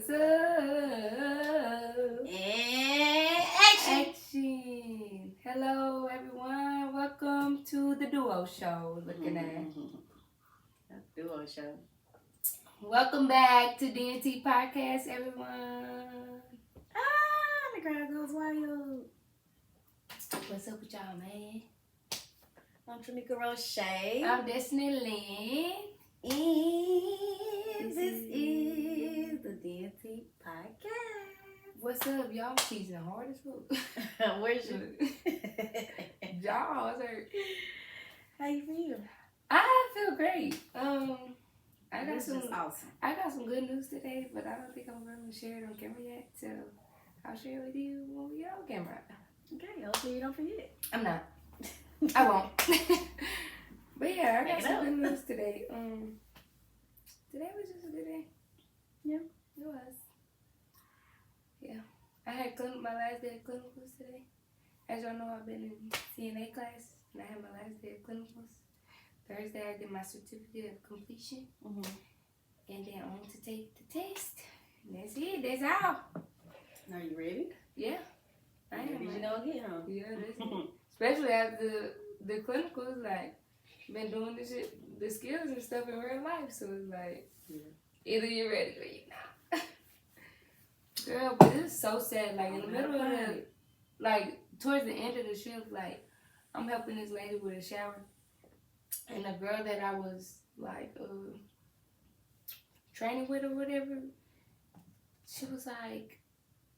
What's up? And Action. Hello, everyone. Welcome to the Duo Show. Looking at Duo Show. Welcome back to DNT Podcast, everyone. The crowd goes wild. What's up with y'all, man? I'm Tramika Roche. I'm Destiny Lynn. And this is the DNT Podcast. What's up, y'all? Teasing hard as fuck. Where's your Jaws hurt. How you feel? I feel great. I got This some is awesome. I got some good news today, but I don't think I'm going to share it on camera yet. So I'll share it with you when we get on camera. Okay, hopefully you don't forget. I'm not. I won't. But yeah, I got Make it some up. good news today. Today was just a good day. Yeah. It was. Yeah. I had my last day of clinicals today. As y'all know, I've been in CNA class, and I had my last day of clinicals. Thursday, I get my certificate of completion, Mm-hmm. and then on to take the test. And that's it. That's all. Are you ready? Yeah. I am. Did you know again, huh? Yeah, that's it. Especially after the clinicals, like, been doing this shit, the skills and stuff in real life. So it's like, either you're ready or you're not. Girl, but it's so sad. Like, in the middle of the, like, towards the end of the shift, like, I'm helping this lady with a shower. And the girl that I was, like, training with or whatever, she was like,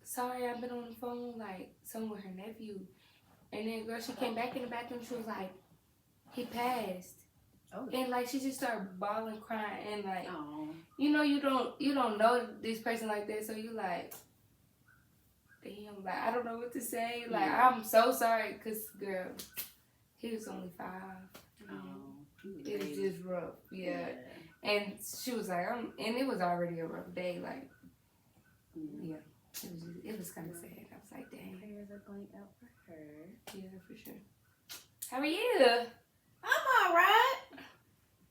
sorry, I've been on the phone, like, some with her nephew. And then, girl, she came back in the bathroom, she was like, he passed. Oh. And, like, she just started bawling, crying, and, like, Oh. you know, you don't know this person like that, so you like, damn, like, I don't know what to say. Like, Yeah. I'm so sorry, because, girl, he was only 5. Oh. It was just rough, yeah. And she was like, and it was already a rough day, like, yeah. It was kind of sad. I was like, dang. Prayers are going out for her. Yeah, for sure. How are you? I'm alright.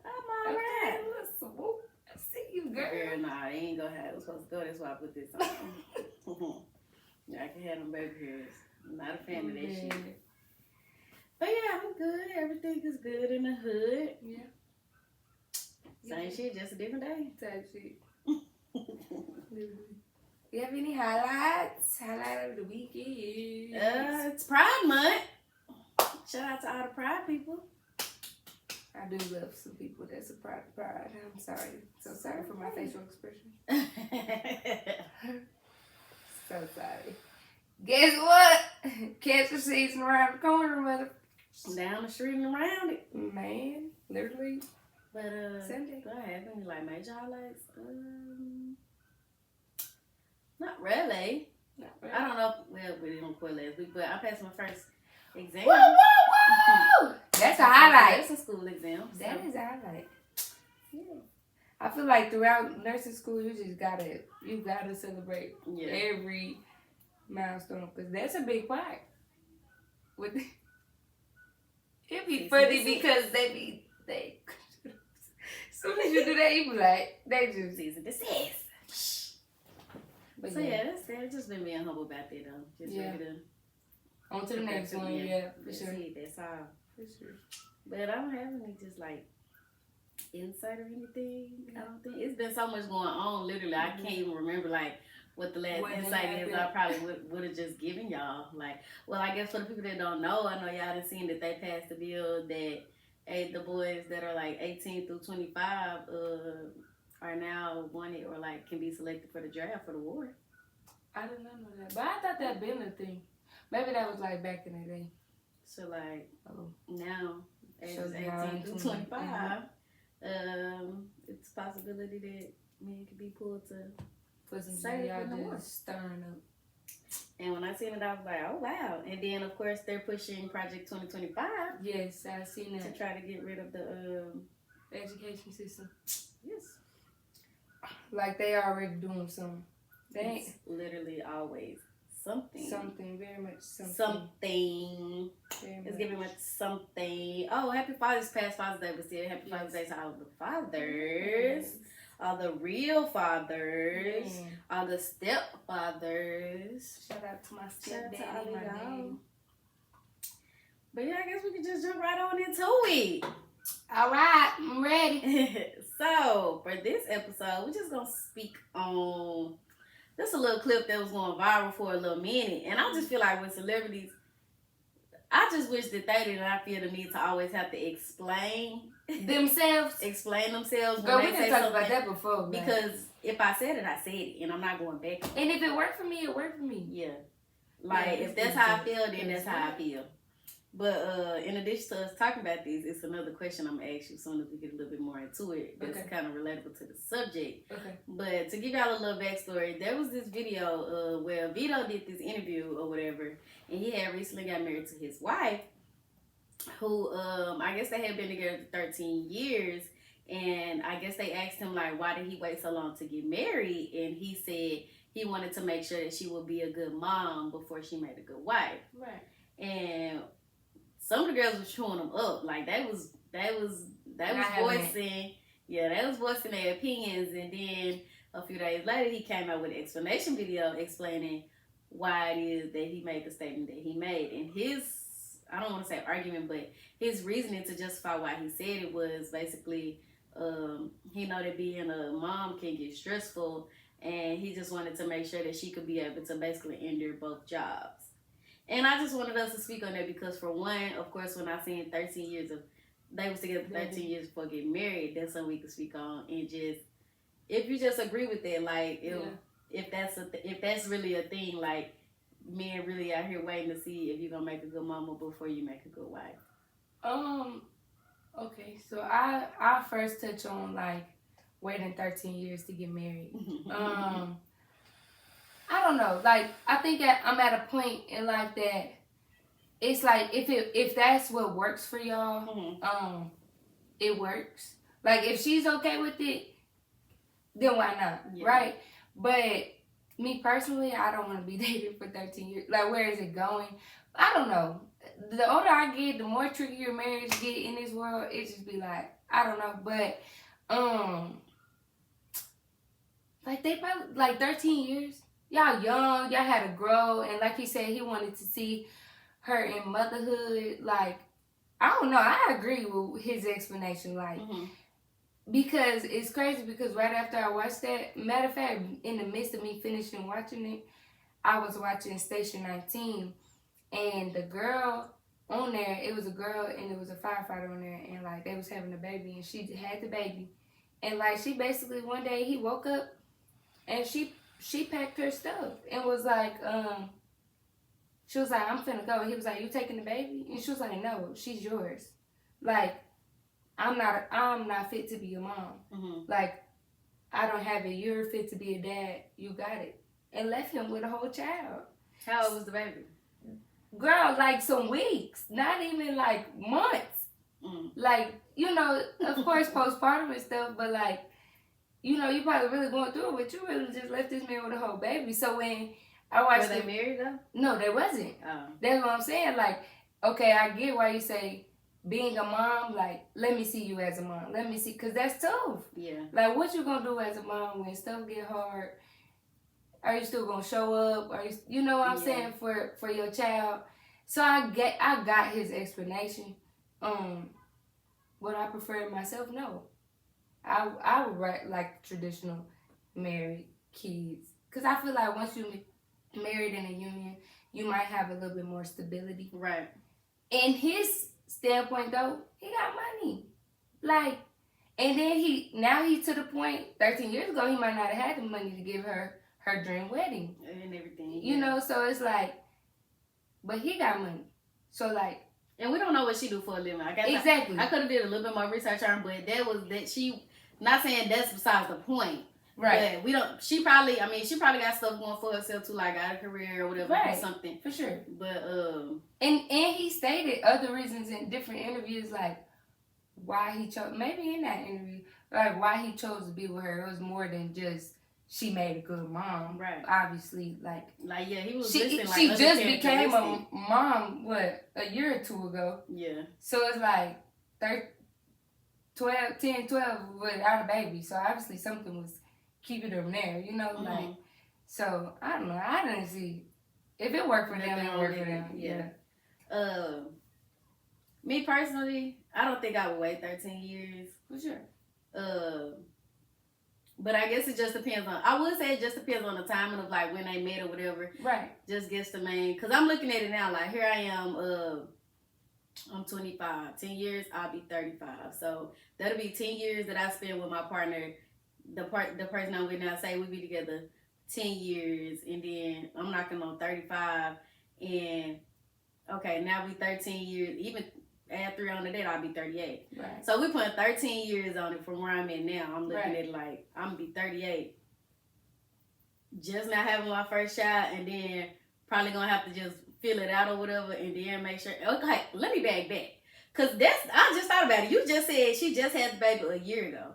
I'm alright. Okay, listen, whoop. I see you, girl. Girl, nah, I ain't gonna have it. Was supposed to go. That's why I put this on. Yeah, I can have them baby hairs. I'm not a fan of that shit. But yeah, I'm good. Everything is good in the hood. Yeah. Same shit, just a different day. Type shit. You have any highlights? Highlight of the weekend? It's Pride Month. Shout out to all the Pride people. I do love some people that's a pride. I'm sorry. So sorry for my facial expression. So sorry. Guess what? Cancer season around the corner, mother. Down the street and around it. Man, literally. But Sunday. do I have any like major highlights? Not really. Not really. I don't know. Well, we didn't quit last week, but I passed my first exam. Woo, woo, woo! That's a highlight. That's a school exam. So. That is a highlight. Yeah. I feel like throughout nursing school, you gotta celebrate Yeah. every milestone, because that's a big part. It'd be funny because they as soon as you do that, you be like, they just Season desist. But So yeah, that's it. Just been being humble about that though. Just Yeah. ready to on to the next one, yeah, for that's sure. it, that's all. For sure. But I don't have any just like insight or anything. I don't think it's been so much going on. Literally, I can't even remember like what the last What insight is. I happened. probably would have just given y'all. Like, well, I guess for the people that don't know, I know y'all done seen that they passed the bill that the boys that are like 18 through 25 are now wanted or like can be selected for the draft for the war. I did not know that, but I thought that been a thing. Maybe that was like back in the day. So like Oh, now, ages So now 18 through 20, 25, it's a possibility that men could be pulled to. for some Say shit it y'all in the war. just stirring up. And when I seen it, I was like, oh wow. And then of course they're pushing Project 2025 Yes, I seen to that. try to get rid of the Education system. yes. Like they already doing something. They ain't It's literally always something. something, very much something. Something. Very It's much. giving much something. Oh, happy Father's past Father's Day, but still happy Yes. Father's Day to all of the fathers. all the real fathers, all the stepfathers. Shout out to my stepdaddy, Shout out to all my of y'all. daddy. But yeah, I guess we can just jump right on into it. All right, I'm ready. So, for this episode, we're just going to speak on just a little clip that was going viral for a little minute. And I just feel like with celebrities, I just wish that they did not feel the need to always have to explain themselves. Girl, we didn't talk about that before. Because if I said it, I said it. And I'm not going back. And if it worked for me, it worked for me. Yeah. Like, if that's how I feel, then that's how I feel. But in addition to us talking about this, it's another question I'm going to ask you as soon as we get a little bit more into it. That's kind of relatable to the subject. Okay. But to give y'all a little backstory, there was this video where Vito did this interview or whatever, and he had recently got married to his wife, who I guess they had been together for 13 years. And I guess they asked him, like, why did he wait so long to get married? And he said he wanted to make sure that she would be a good mom before she made a good wife. Right. And some of the girls was chewing them up. Like, they was voicing their opinions. And then a few days later, he came out with an explanation video explaining why it is that he made the statement that he made. And his, I don't want to say argument, but his reasoning to justify why he said it was basically, he know that being a mom can get stressful, and he just wanted to make sure that she could be able to basically endure both jobs. And I just wanted us to speak on that because, for one, of course, when I seen 13 years of, they was together 13 years before getting married, that's something we could speak on. And just, if you just agree with that, like, if that's really a thing, like, men really out here waiting to see if you're going to make a good mama before you make a good wife. Okay, so I first touch on, like, waiting 13 years to get married. I don't know. Like, I think I'm at a point in life that it's like if that's what works for y'all, it works. Like, if she's okay with it, then why not, right? But me personally, I don't want to be dating for 13 years. Like, where is it going? I don't know. The older I get, the more trickier marriage get in this world. It just be like, I don't know. But like, they probably, like, 13 years. Y'all young, y'all had to grow, and like he said, he wanted to see her in motherhood. Like, I don't know, I agree with his explanation, like, because it's crazy, because right after I watched that, matter of fact, in the midst of me finishing watching it, I was watching Station 19, and the girl on there, it was a girl, and it was a firefighter on there, and, like, they was having a baby, and she had the baby, and, like, she basically, one day, he woke up, and she packed her stuff and was like, she was like, I'm finna go. He was like, you taking the baby? And she was like, no, she's yours. Like, I'm not fit to be a mom. Like, I don't have it. You're fit to be a dad. You got it. And left him with a whole child. How old was the baby? Girl, like some weeks. Not even like months. Like, you know, of course, postpartum and stuff, but like, you know, you probably really going through it, but you really just left this man with a whole baby. So when I watched Were they married though? No, they wasn't. Oh. That's what I'm saying. Like, okay, I get why you say being a mom, like, let me see you as a mom. Let me see, because that's tough. Yeah. Like, what you going to do as a mom when stuff get hard? Are you still going to show up? Are you know what I'm saying, for your child? So I got his explanation. Would I prefer it myself? No. I would write like traditional married kids, because I feel like once you married in a union, you might have a little bit more stability. Right. In his standpoint, though, he got money, like, and then he's to the point. 13 years ago, he might not have had the money to give her dream wedding and everything. You know, so it's like, but he got money, so like. And we don't know what she do for a living. Exactly. I could have did a little bit more research on her, but she. Not saying that's besides the point. Right. But we don't. She probably got stuff going for herself too, like got a career or whatever, or something. For sure. But and he stated other reasons in different interviews, like why he chose. Maybe in that interview, like why he chose to be with her. It was more than just she made a good mom. Right. Obviously, like yeah, he was. She just became a mom a year or two ago. Yeah. So it's like 10, 12 without a baby. So obviously something was keeping them there, you know, like, so I don't know. I didn't see if it worked for them, it worked for them. Yeah. Me personally, I don't think I would wait 13 years. For sure. But I guess it just depends on, I would say it just depends on the timing of like when they met or whatever. Right. Just gets the main, because I'm looking at it now, like here I am, I'm 25. 10 years, I'll be 35. So that'll be 10 years that I spend with my partner. The person I'm with now, say we be together 10 years, and then I'm knocking on 35, and okay, now we 13 years, even add 3 on the date, I'll be 38. Right. So we put 13 years on it from where I'm at now. I'm looking at it like I'm gonna be 38. Just not having my first child, and then probably gonna have to just fill it out or whatever, and then make sure. Okay, let me back. Cause I just thought about it. You just said she just had the baby a year ago.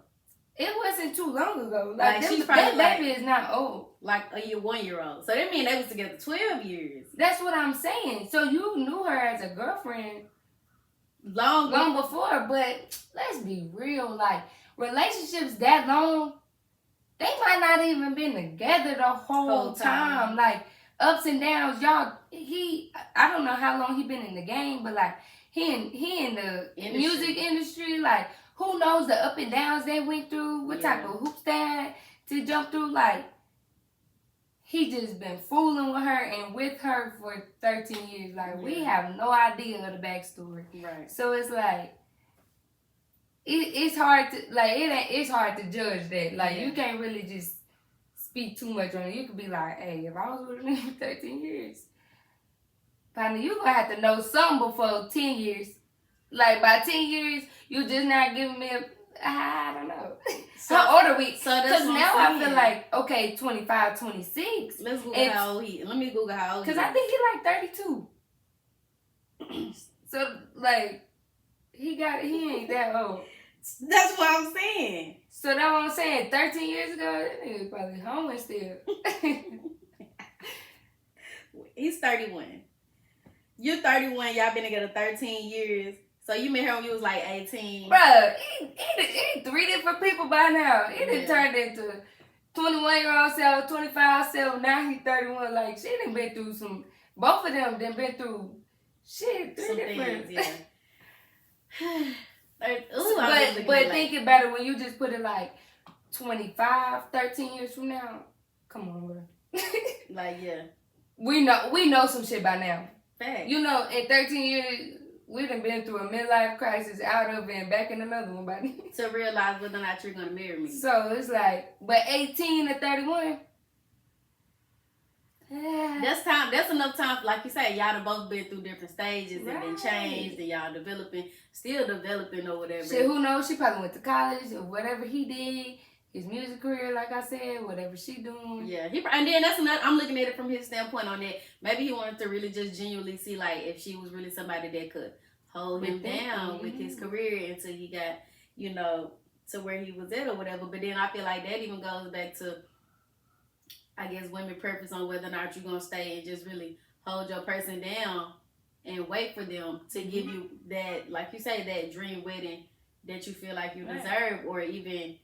It wasn't too long ago. Like she's that like, baby is not old. Like a 1-year-old. So that means they was together 12 years. That's what I'm saying. So you knew her as a girlfriend long before, but let's be real. Like relationships that long, they might not even been together the whole time. Like ups and downs, y'all. I don't know how long he been in the game, but like he in the music industry, like. Who knows the up and downs they went through? What type of hoops they had to jump through? Like, he just been fooling with her and with her for 13 years. Like, we have no idea of the backstory. Right. So it's like, it's hard to, like, it's hard to judge that. Like, you can't really just speak too much on it. You could be like, hey, if I was with him for 13 years, partner, you gonna have to know something before 10 years. Like, by 10 years, you just not giving me I don't know. How old are we? Because now I feel like, okay, 25, 26. Let's Google how old he is. Let me Google how old he is. Because I think he like 32. So, like, he ain't that old. That's what I'm saying. So that's what I'm saying. 13 years ago, that nigga was probably homeless still. He's 31. You're 31. Y'all been together 13 years. So you met her when you was like 18. Bruh, he 3 different people by now. He done turned into 21-year-old self, 25 self. Now he's 31. Like, she done been through some. Both of them done been through shit. 3 different things, but think about it when you just put it like 25, 13 years from now. Come on, bro. Like, yeah. We know some shit by now. Fact. You know, in 13 years, we done been through a midlife crisis, out of it, and back in another one, buddy. To realize whether or not you're going to marry me. So, it's like, but 18 to 31. That's enough time, like you say, y'all have both been through different stages and then changed, and y'all still developing or whatever. Shit, who knows? She probably went to college or whatever he did. His music career, like I said, whatever she doing. Yeah, and then that's another. I'm looking at it from his standpoint on that. Maybe he wanted to really just genuinely see like if she was really somebody that could hold him down with his career until he got, you know, to where he was at or whatever. But then I feel like that even goes back to, I guess, women's preference on whether or not you're gonna stay and just really hold your person down and wait for them to give you that, like you say, that dream wedding that you feel like you deserve, or even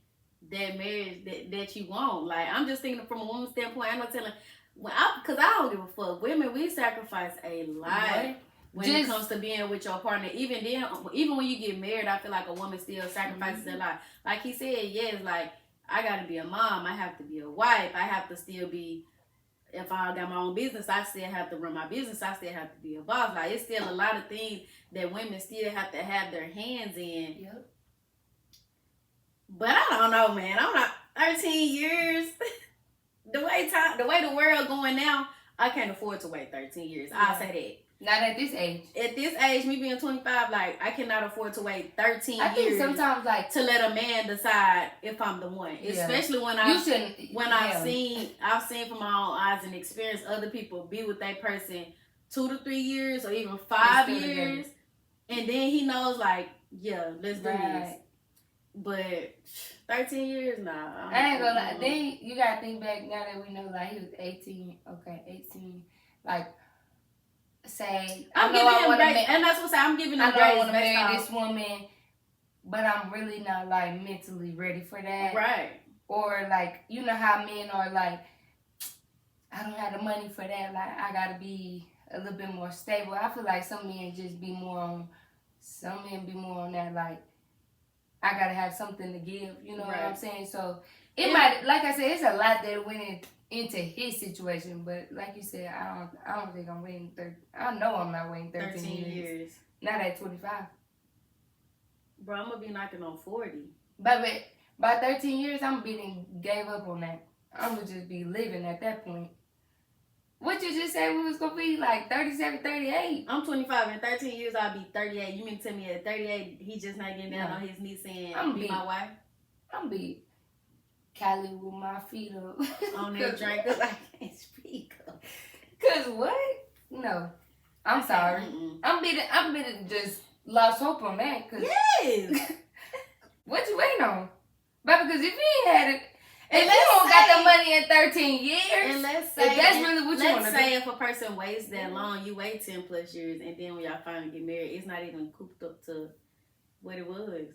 that marriage that you want. Like, I'm just thinking from a woman's standpoint. I'm not telling, because I don't give a fuck. Women, we sacrifice a lot when it comes to being with your partner. Even then, even when you get married, I feel like a woman still sacrifices a lot. Like he said, yes, like, I got to be a mom. I have to be a wife. I have to still be, if I got my own business, I still have to run my business. I still have to be a boss. Like, it's still a lot of things that women still have to have their hands in. Yep. But I don't know, man. I'm not 13 years. The way the world going now, I can't afford to wait 13 years. Yeah. I'll say that. Not at this age. At this age, me being 25, like, I cannot afford to wait 13 years. I think sometimes, like, to let a man decide if I'm the one. Yeah. Especially when I've seen from my own eyes and experience other people be with that person 2 to 3 years or even 5 years. And then he knows, like, yeah, let's do this. But 13 years, nah. I ain't gonna lie. Then you gotta think back now that we know, like, he was 18. Okay, 18. Like, say, I'm giving him grace, and that's what I'm giving him grace. I want to marry this woman, but I'm really not like mentally ready for that. Right. Or like, you know how men are like, I don't have the money for that. Like, I gotta be a little bit more stable. I feel like some men just be more on, some men be more on that, like, I gotta have something to give. You know what I'm saying? So it might, like I said, it's a lot that went into his situation. But like you said, I don't think I'm waiting. I know I'm not waiting 13 years. Not at 25. Bro, I'm gonna be knocking on 40. But by 13 years, I'm gave up on that. I'm gonna just be living at that point. What you just said we was gonna be like 37, 38. I'm 25. In 13 years, I'll be 38. You mean to tell me at 38, he just not getting down on his knees saying, be my wife? I'm be Cali with my feet up. On that drink, because I can't speak up. Cause what? No. I'm sorry. I'm been just lost hope on that. Cause yes. What you waiting on? But because if you ain't had it, if you don't got the money in 13 years, and let's say if that's really what you want to do. Let's say if a person waits that long, you wait 10 plus years, and then when y'all finally get married, it's not even cooped up to what it was.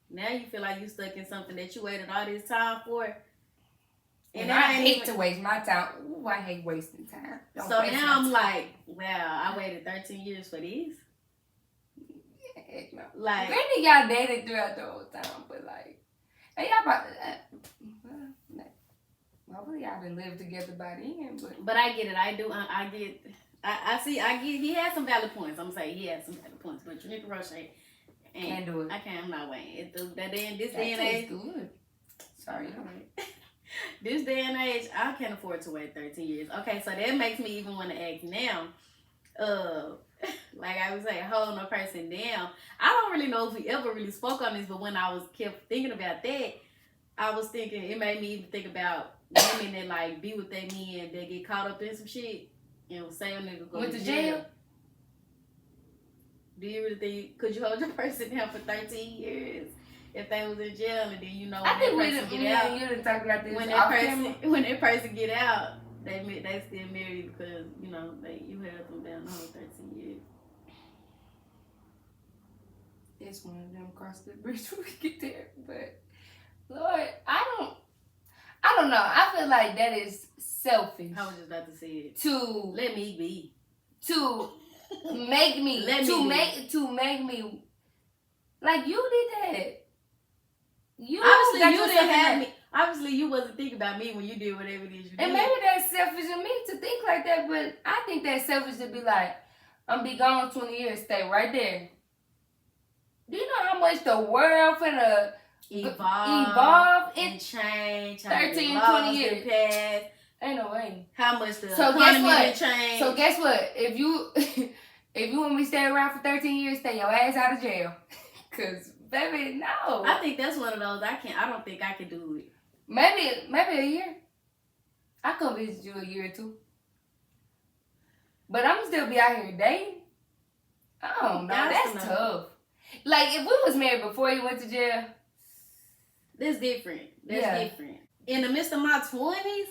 Now you feel like you stuck in something that you waited all this time for. And I hate to waste my time. Ooh, I hate wasting time. So now I'm like, wow, I waited 13 years for this. Yeah, no. Like, granted, y'all dated throughout the whole time, but like, and y'all about hopefully y'all didn't live together by then. But I get it. I do. I get. I see. I get. He has some valid points. I'm saying he has some valid points. But Janika Roche can't do it. I can't. I'm not waiting. This day and age. Good. Sorry. Right. This day and age, I can't afford to wait 13 years. Okay, so that makes me even want to ask now. Like I was saying, holding a person down. I don't really know if we ever really spoke on this, but when I kept thinking about that, I was thinking, it made me even think about women that like be with their men that get caught up in some shit and say a nigga go to jail. Do you really think, could you hold your person down for 13 years if they was in jail and then you know when I think that person get out? You didn't talk about this. When that person get out, they still married because you know you held them down the whole 13 years. It's one of them cross the bridge when we get there, but Lord, I don't know. I feel like that is selfish. I was just about to say it. To let me be. To make me. To make me. Like you did that. You didn't have me. Obviously, you wasn't thinking about me when you did whatever it is you did. And maybe that's selfish of me to think like that, but I think that's selfish to be like, I'm be gone 20 years, stay right there. Do you know how much the world finna evolve and change? 13, 20 years. Pass. Ain't no way. How much the economy change? So guess what? If you want me to stay around for 13 years, stay your ass out of jail. Cause baby, no. I think that's one of those I don't think I could do it. Maybe a year. I could visit you a year or two. But I'm still be out here dating. I don't know. That's tough. Like if we was married before you went to jail. That's different. Different. In the midst of my 20s,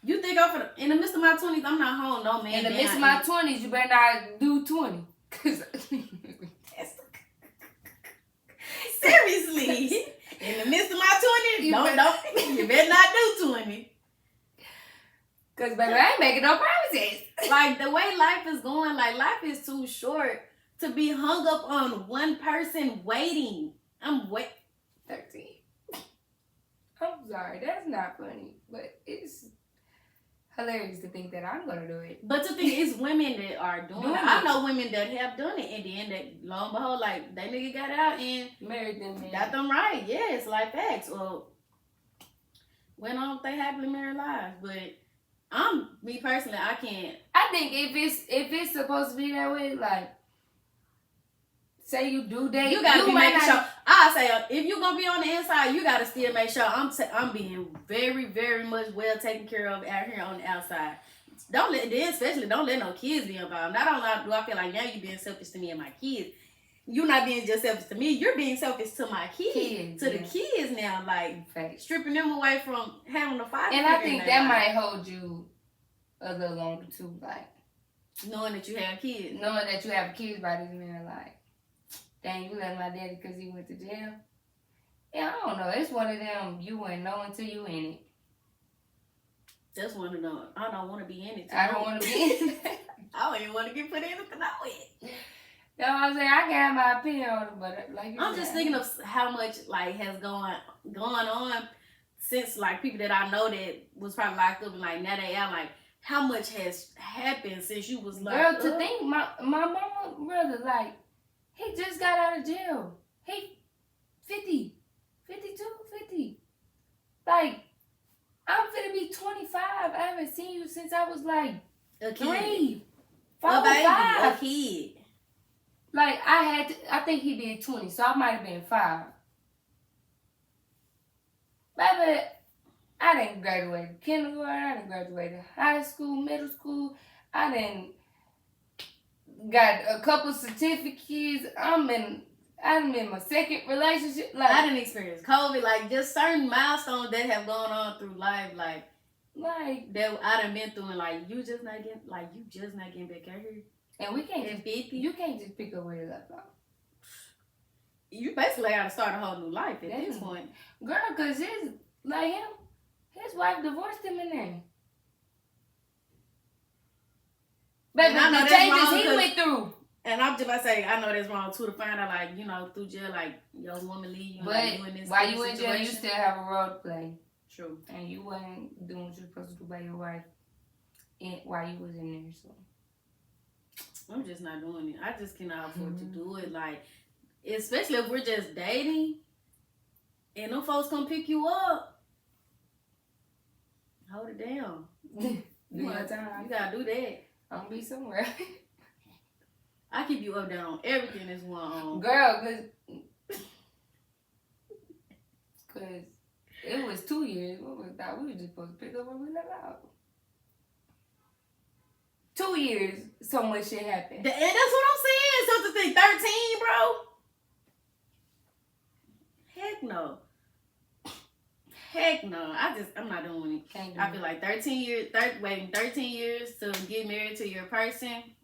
you think in the midst of my 20s, I'm not home no man. In the midst of my 20s, you better not do 20. Cause seriously. In the midst of my 20s, you better not do 20. Cause baby, I ain't making no promises. Like the way life is going, like life is too short to be hung up on one person waiting. 13. I'm sorry, that's not funny, but it's hilarious to think that I'm gonna do it. But the thing is, women that are doing it. I know women that have done it, and then that, lo and behold, like that nigga got out and married them, man. Got them right. Yes, like facts. Well, went on with their happily married lives, but me personally, I can't. I think if it's supposed to be that way, like. Say you do date, you gotta be making sure. I say if you gonna be on the inside, you gotta still make sure I'm being very, very much well taken care of out here on the outside. Especially don't let no kids be involved. Not only do I feel like now you being selfish to me and my kids, you're not being just selfish to me. You're being selfish to my kids, the kids now, like stripping them away from having a father. And I think that might hold you a little longer too, like knowing that you have kids, knowing that you have kids by this man, like. Dang, you left my daddy because he went to jail? Yeah, I don't know. It's one of them you wouldn't know until you in it. That's one of them. I don't want to be in it. I don't want to be in it. I don't even want to get put in it to know it. You know what I'm saying? I got my opinion on it, but like you I'm said, just thinking of how much like has gone on since like people that I know that was probably locked up and like now they out, like how much has happened since you was locked up. girl, to think my mama brother, like, he just got out of jail. He 50, 52, 50. Like, I'm finna be 25. I haven't seen you since I was like A kid. 3, A 4, baby, 5. a kid. Like, I think he did 20, so I might have been 5. Baby, I didn't graduate kindergarten, I didn't graduate high school, middle school, I didn't got a couple certificates, I'm in my second relationship. Like, I didn't experience COVID, like just certain milestones that have gone on through life, like that I done been through, and like you just not getting back out here. And we can't at 50. You can't just pick up where you left off. You basically got to start a whole new life at this point. Girl, because his wife divorced him in there. Baby, the changes he went through. And I'm just about to say, I know that's wrong too, to find out, like, you know, through jail, like, your woman leave you. But like, you in this while you in situation. jail, you still have a role to play. True. And you wasn't doing what you're supposed to do by your wife while you was in there, so. I'm just not doing it. I just cannot afford to do it. Like, especially if we're just dating and them folks come pick you up. Hold it down. Do your time. You gotta do that. I'm gonna be somewhere. I keep you up down on everything that's going on. Girl, cause it was 2 years. What we thought we were just supposed to pick up where we left out. 2 years, so much shit happened. And that's what I'm saying. So to think 13, bro. Heck no. Heck no. I'm not doing it. I feel like 13 years, waiting 13 years to get married to your person.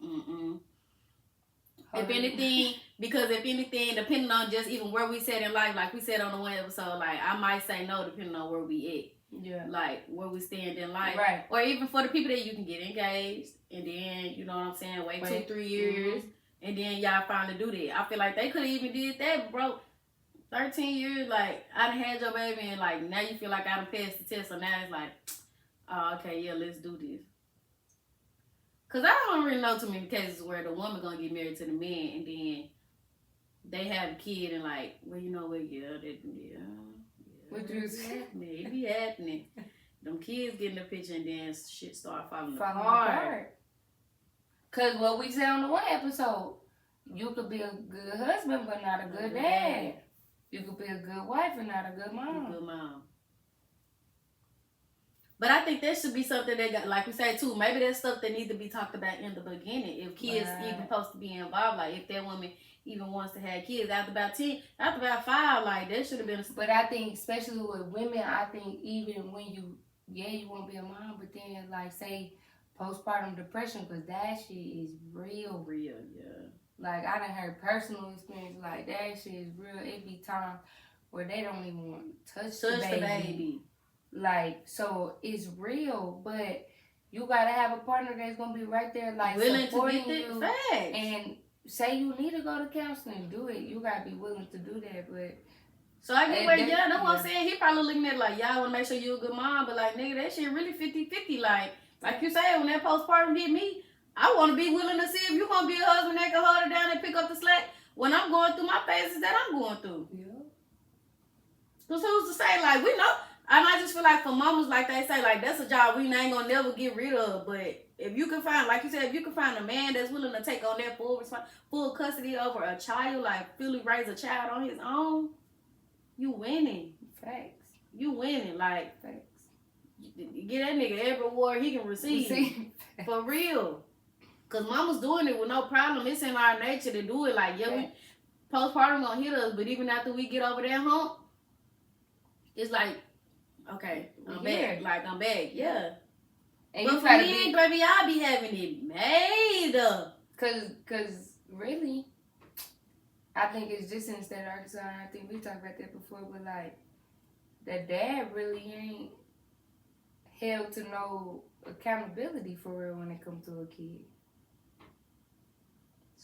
If anything, depending on just even where we set in life, like we said on the one episode, like I might say no depending on where we at. Yeah. Like where we stand in life. Right. Or even for the people that you can get engaged and then, you know what I'm saying, wait 2-3 years and then y'all finally do that. I feel like they could have even did that, bro. 13 years, like I done had your baby and like now you feel like I done passed the test, so now it's like, oh, okay, yeah, let's do this. Cause I don't really know too many cases where the woman gonna get married to the man and then they have a kid and like, well, you know what, What you say? It be happening. Them kids get in the picture and then shit start falling apart. apart. Cause what we said on the one episode, you could be a good husband but not a good dad. You could be a good wife and not a good mom. A good mom. But I think that should be something that got, like we say too, maybe that's stuff that needs to be talked about in the beginning. If kids even supposed to be involved, like if that woman even wants to have kids after about 10, after about 5, like that should have been. But I think especially with women, I think even when you want to be a mom, but then like say postpartum depression, because that shit is real. Real, yeah. Like I done heard personal experience like that shit is real. It be times where they don't even want to touch the baby. Like, so it's real, but you gotta have a partner that's gonna be right there, like willing supporting to get you. Facts. And say you need to go to counseling, do it. You gotta be willing to do that. But so I get where that's what I'm saying. He probably looking at it like, y'all wanna make sure you a good mom, but like nigga, that shit really 50-50. Like you say, when that postpartum hit me, I wanna be willing to see if you gonna be a husband that can hold it down and pick up the slack when I'm going through my phases that I'm going through. Yeah. Cause who's to say, like, we know. And I just feel like for mamas, like they say, like, that's a job we ain't gonna never get rid of. But if you can find, like you said, if you can find a man that's willing to take on that full custody over a child, like, fully raise a child on his own, you winning. Facts. You winning. Like, facts. Get that nigga every award he can receive. For real. Cause mama's doing it with no problem. It's in our nature to do it. Like, yeah, we postpartum gonna hit us, but even after we get over that hump, it's like, okay, I'm back. Like, I'm back. Yeah. And but for me, baby, I be having it made up. Cause really, I think it's just in the state of Arkansas. I think we talked about that before, but like the dad really ain't held to no accountability for real when it comes to a kid.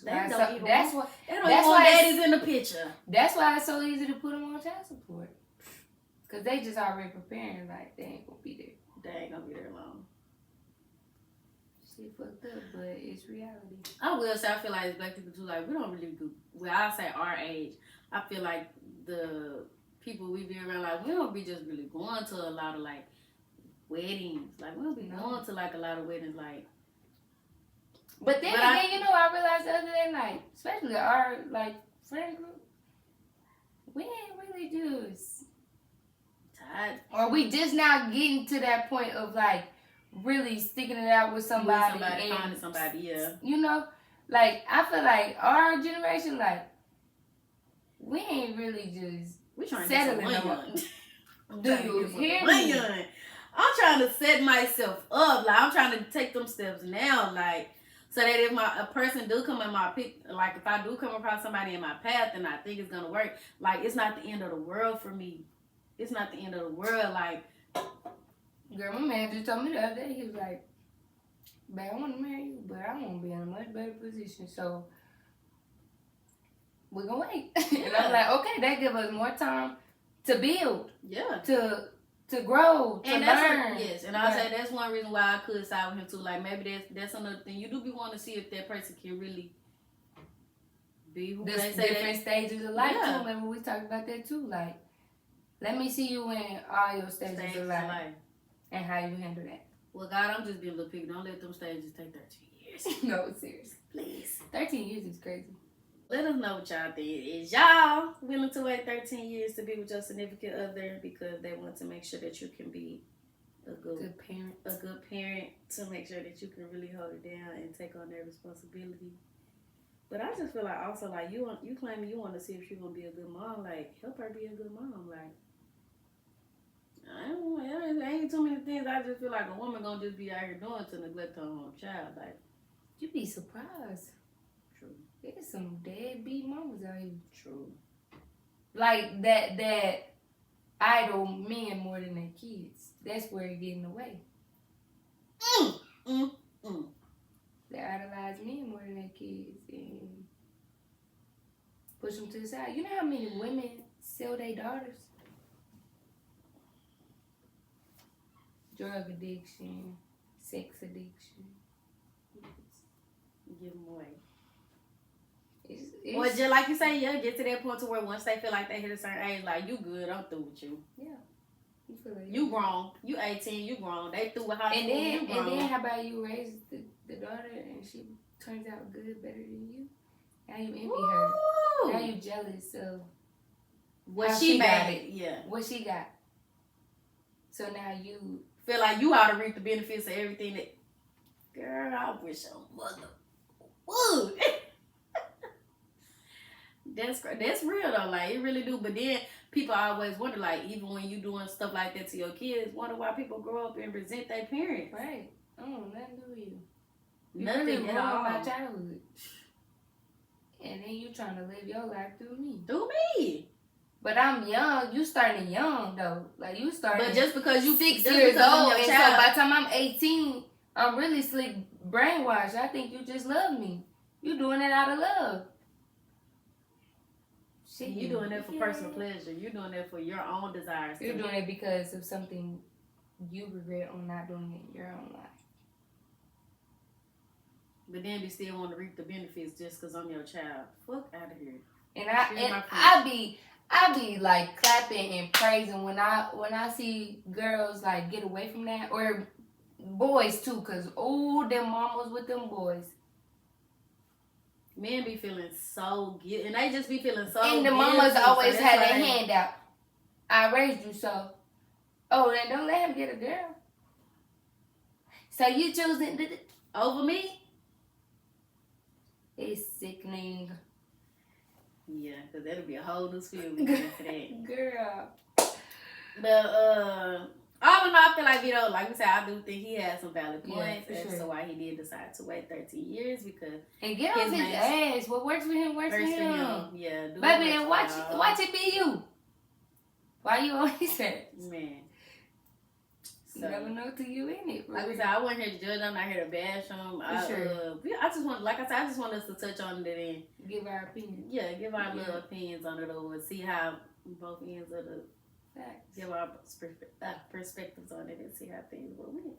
That's why daddy's in the picture. That's why it's so easy to put them on child support. Cause they just already preparing like they ain't gonna be there. They ain't gonna be there long. Shit fucked up, but it's reality. I will say I feel like as black people too, like we don't really do. Well, I say our age. I feel like the people we be around, like we don't be just really going to a lot of like weddings. Like we don't be going to like a lot of weddings, like. But then again, you know, I realized the other day, like, especially our, like, friend group, we ain't really just tired. Or we just now getting to that point of, like, really sticking it out with somebody. Finding somebody, yeah. You know, like, I feel like our generation, like, we ain't really just we trying settling to on. Do you hear me? I'm trying to set myself up. Like, I'm trying to take them steps now, like, so that if a person do come in my like if I do come across somebody in my path and I think it's gonna work, like it's not the end of the world for me. It's not the end of the world. Like, girl, my man just told me the other day, he was like, "Babe, I want to marry you, but I want to be in a much better position, so we're gonna wait." And I'm like, okay, that give us more time to build, to grow, to learn. Yes, and I'll say that's one reason why I could side with him too. Like maybe that's another thing. You do be wanting to see if that person can really be who they say. Different stages of life too. Remember we talked about that too. Like, let me see you in all your stages of life and how you handle that. Well, God, I'm just being a little picky. Don't let them stages take 13 years. No, seriously, please. 13 years is crazy. Let us know what y'all think. Is y'all willing to wait 13 years to be with your significant other because they want to make sure that you can be a good parent to make sure that you can really hold it down and take on their responsibility? But I just feel like also like you claiming you want to see if she's gonna be a good mom. Like help her be a good mom. Like I ain't too many things. I just feel like a woman gonna just be out here doing to neglect her own child. Like you'd be surprised. True. There's some deadbeat mamas out here. True. Like that idol men more than their kids. That's where it get in the way. They idolize men more than their kids and push them to the side. You know how many women sell their daughters? Drug addiction, sex addiction. Give them away. It's, or just like you say, get to that point to where once they feel like they hit a certain age, like you good, I'm through with you. Yeah. You feel like you grown. You 18, you grown. They through with high school, you grown. And then how about you raise the daughter and she turns out good, better than you? Now you envy her. Now you jealous of what she got. What she got. So now you feel like you ought to reap the benefits of everything that, girl, I wish your mother would. That's real though, like it really do. But then people always wonder, like even when you doing stuff like that to your kids, wonder why people grow up and resent their parents. Right. Nothing to do with you. Nothing really at ruined all. My childhood, and then you trying to live your life through me. Through me. But I'm young. You starting young though. Like you starting. But just because you 6 years old, and so by the time I'm 18, I'm really slick brainwashed. I think you just love me. You doing it out of love. Shit, you doing that for personal pleasure. You doing that for your own desires. You're doing it because of something you regret on not doing it in your own life. But then we still want to reap the benefits just because I'm your child. Fuck out of here. And I be like clapping and praising when I see girls like get away from that, or boys too, cause them mamas with them boys. Men be feeling so guilty, and they just be feeling so. And the mamas always had their hand out. I raised you so. Oh, then don't let him get a girl. So you choosing over me? It's sickening. Yeah, because that'll be a whole new spiel we get into that. Girl. But All in all, I feel like Vito, like we said, I do think he has some valid points for as sure. to why he did decide to wait 13 years because And get off his ass. What works for him works for him. Yeah, do baby, and watch it be you. Why you on his ass? Man. You never know till you in it. Like I said, I wasn't here to judge. I'm not here to bash him. I just want, like I said, I just want us to touch on it and give our opinion. Yeah, give our little opinions on it over and see how both ends of the facts. Give our perspectives on it and see how things will win.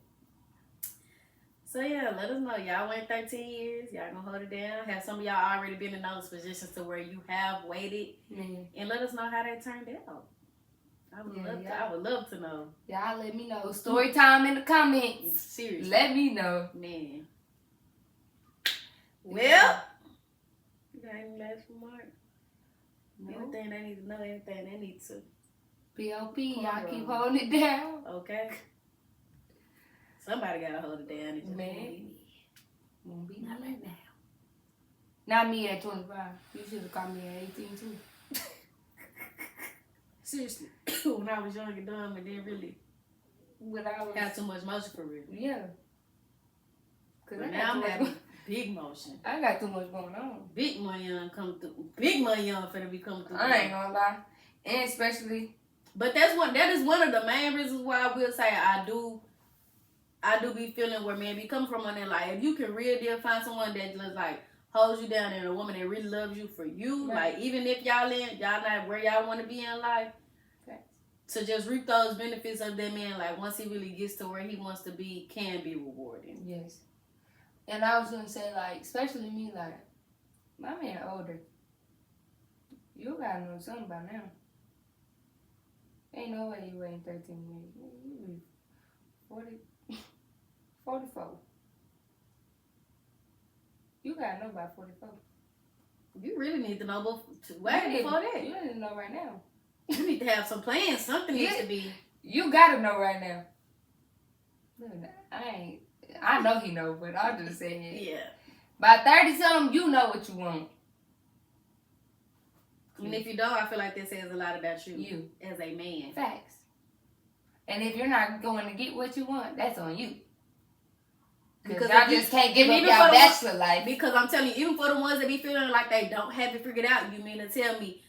So yeah, let us know. Y'all went 13 years. Y'all gonna hold it down. Have some of y'all already been in those positions to where you have waited, and let us know how that turned out. I would love to know. Y'all let me know. Story time in the comments. Seriously. Let me know. Man. Well, you got any last remarks? No. Anything they need to know, anything they need to. P.O.P. Y'all keep holding it down. Okay. Somebody gotta hold it down. It just won't be not right now. Not me at 25. You should have called me at 18 too. Seriously, when I was young and dumb and didn't really have too much motion for real. Yeah. Cause now I'm having big motion. I got too much going on. Big money young come through. Big money young finna be coming through. I ain't gonna lie. And especially. But that is one of the main reasons why I will say I do be feeling where men be coming from on that. Like, if you can real deal find someone that just like holds you down and a woman that really loves you for you, right. Like even if y'all not where y'all want to be in life, okay. To just reap those benefits of that man, like once he really gets to where he wants to be, can be rewarding. Yes. And I was gonna say, like, especially me, like, my man older. You gotta know something by now. Ain't no way you waiting 13 years. You be 44. You gotta know by 44. You really need to know before that. You need to know right now. You need to have some plans. Something needs to be. You gotta know right now. I know he know, but I'm just saying. Yeah. By 30-something, you know what you want. And if you don't, I feel like that says a lot about you as a man. Facts. And if you're not going to get what you want, that's on you. Because y'all just can't give up y'all bachelor life. Because I'm telling you, even for the ones that be feeling like they don't have it figured out, you mean to tell me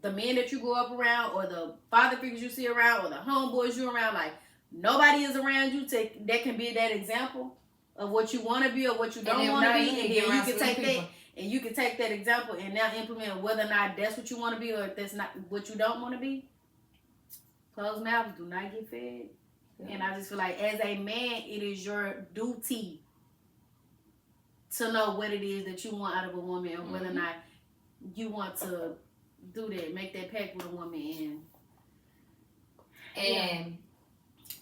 the men that you grow up around or the father figures you see around or the homeboys you around, like nobody is around you that can be that example of what you want to be or what you don't want to be. And then you can take that and you can take that example and now implement whether or not that's what you want to be or if that's not what you don't want to be. Closed mouths do not get fed. Yeah. And I just feel like as a man, it is your duty to know what it is that you want out of a woman and whether or not you want to do that, make that pact with a woman. And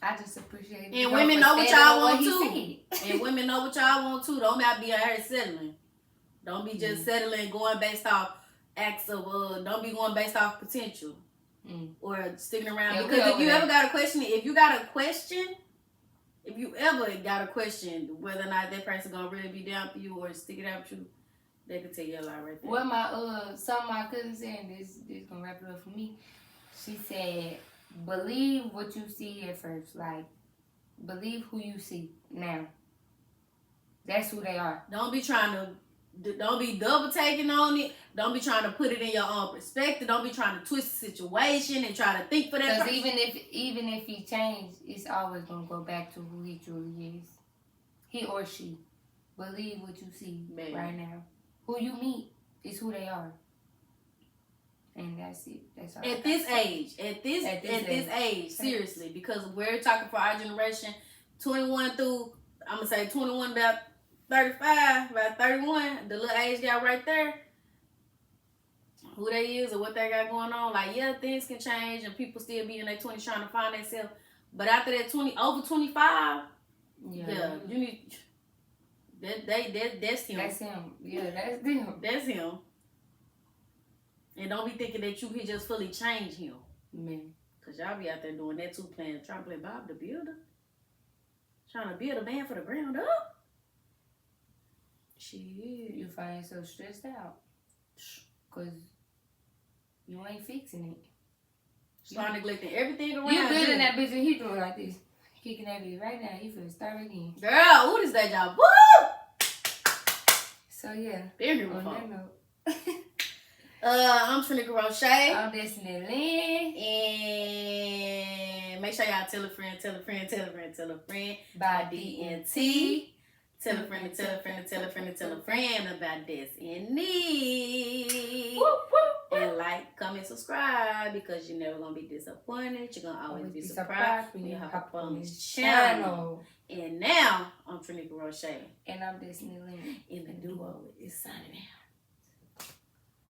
I just appreciate it. And women know what y'all want too. And women know what y'all want too. Don't have to be out here settling. Don't be just settling, going based off acts of, don't be going based off potential. Or sticking around. Yeah, because if you ever got a question, if you ever got a question whether or not that person gonna really be down for you or stick it out with you, they can tell you a lot right there. What my some of my cousins said, and this gonna wrap it up for me. She said, believe what you see at first. Like, believe who you see now. That's who they are. Don't be double taking on it. Don't be trying to put it in your own perspective. Don't be trying to twist the situation and try to think for that person. Because even if he changed, it's always gonna go back to who he truly is. He or she. Believe what you see right now. Who you meet is who they are. And that's it. That's all. At this age, seriously, because we're talking for our generation, 21 through, I'm gonna say 21 about 35, about 31, the little age gap right there, who they is or what they got going on, like, yeah, things can change and people still be in their 20s trying to find themselves. But after that over 25, yeah you need, that's him. That's him. Yeah, that's him. That's him. And don't be thinking that you can just fully change him. Man. Because y'all be out there doing that too, trying to play Bob the Builder. Trying to build a band for the ground up. Shit. You find yourself stressed out. Because you ain't fixing it. Start neglecting everything around you. Good in that bitch and he doing like this. Kicking that bitch right now. You finna start again. Girl, who is that y'all? Woo! So yeah. Been here On before. that note. I'm Trinica Roche. I'm Destiny Lynn. And make sure y'all tell a friend, tell a friend, tell a friend, tell a friend. By DNT. Tell a friend, tell a friend, tell a friend, tell a friend about this in need. And like, comment, subscribe because you're never gonna be disappointed. You're gonna always be surprised when you hop on this channel. And now I'm Trinica Roche. And I'm Destiny Lynn. And the duo is signing out.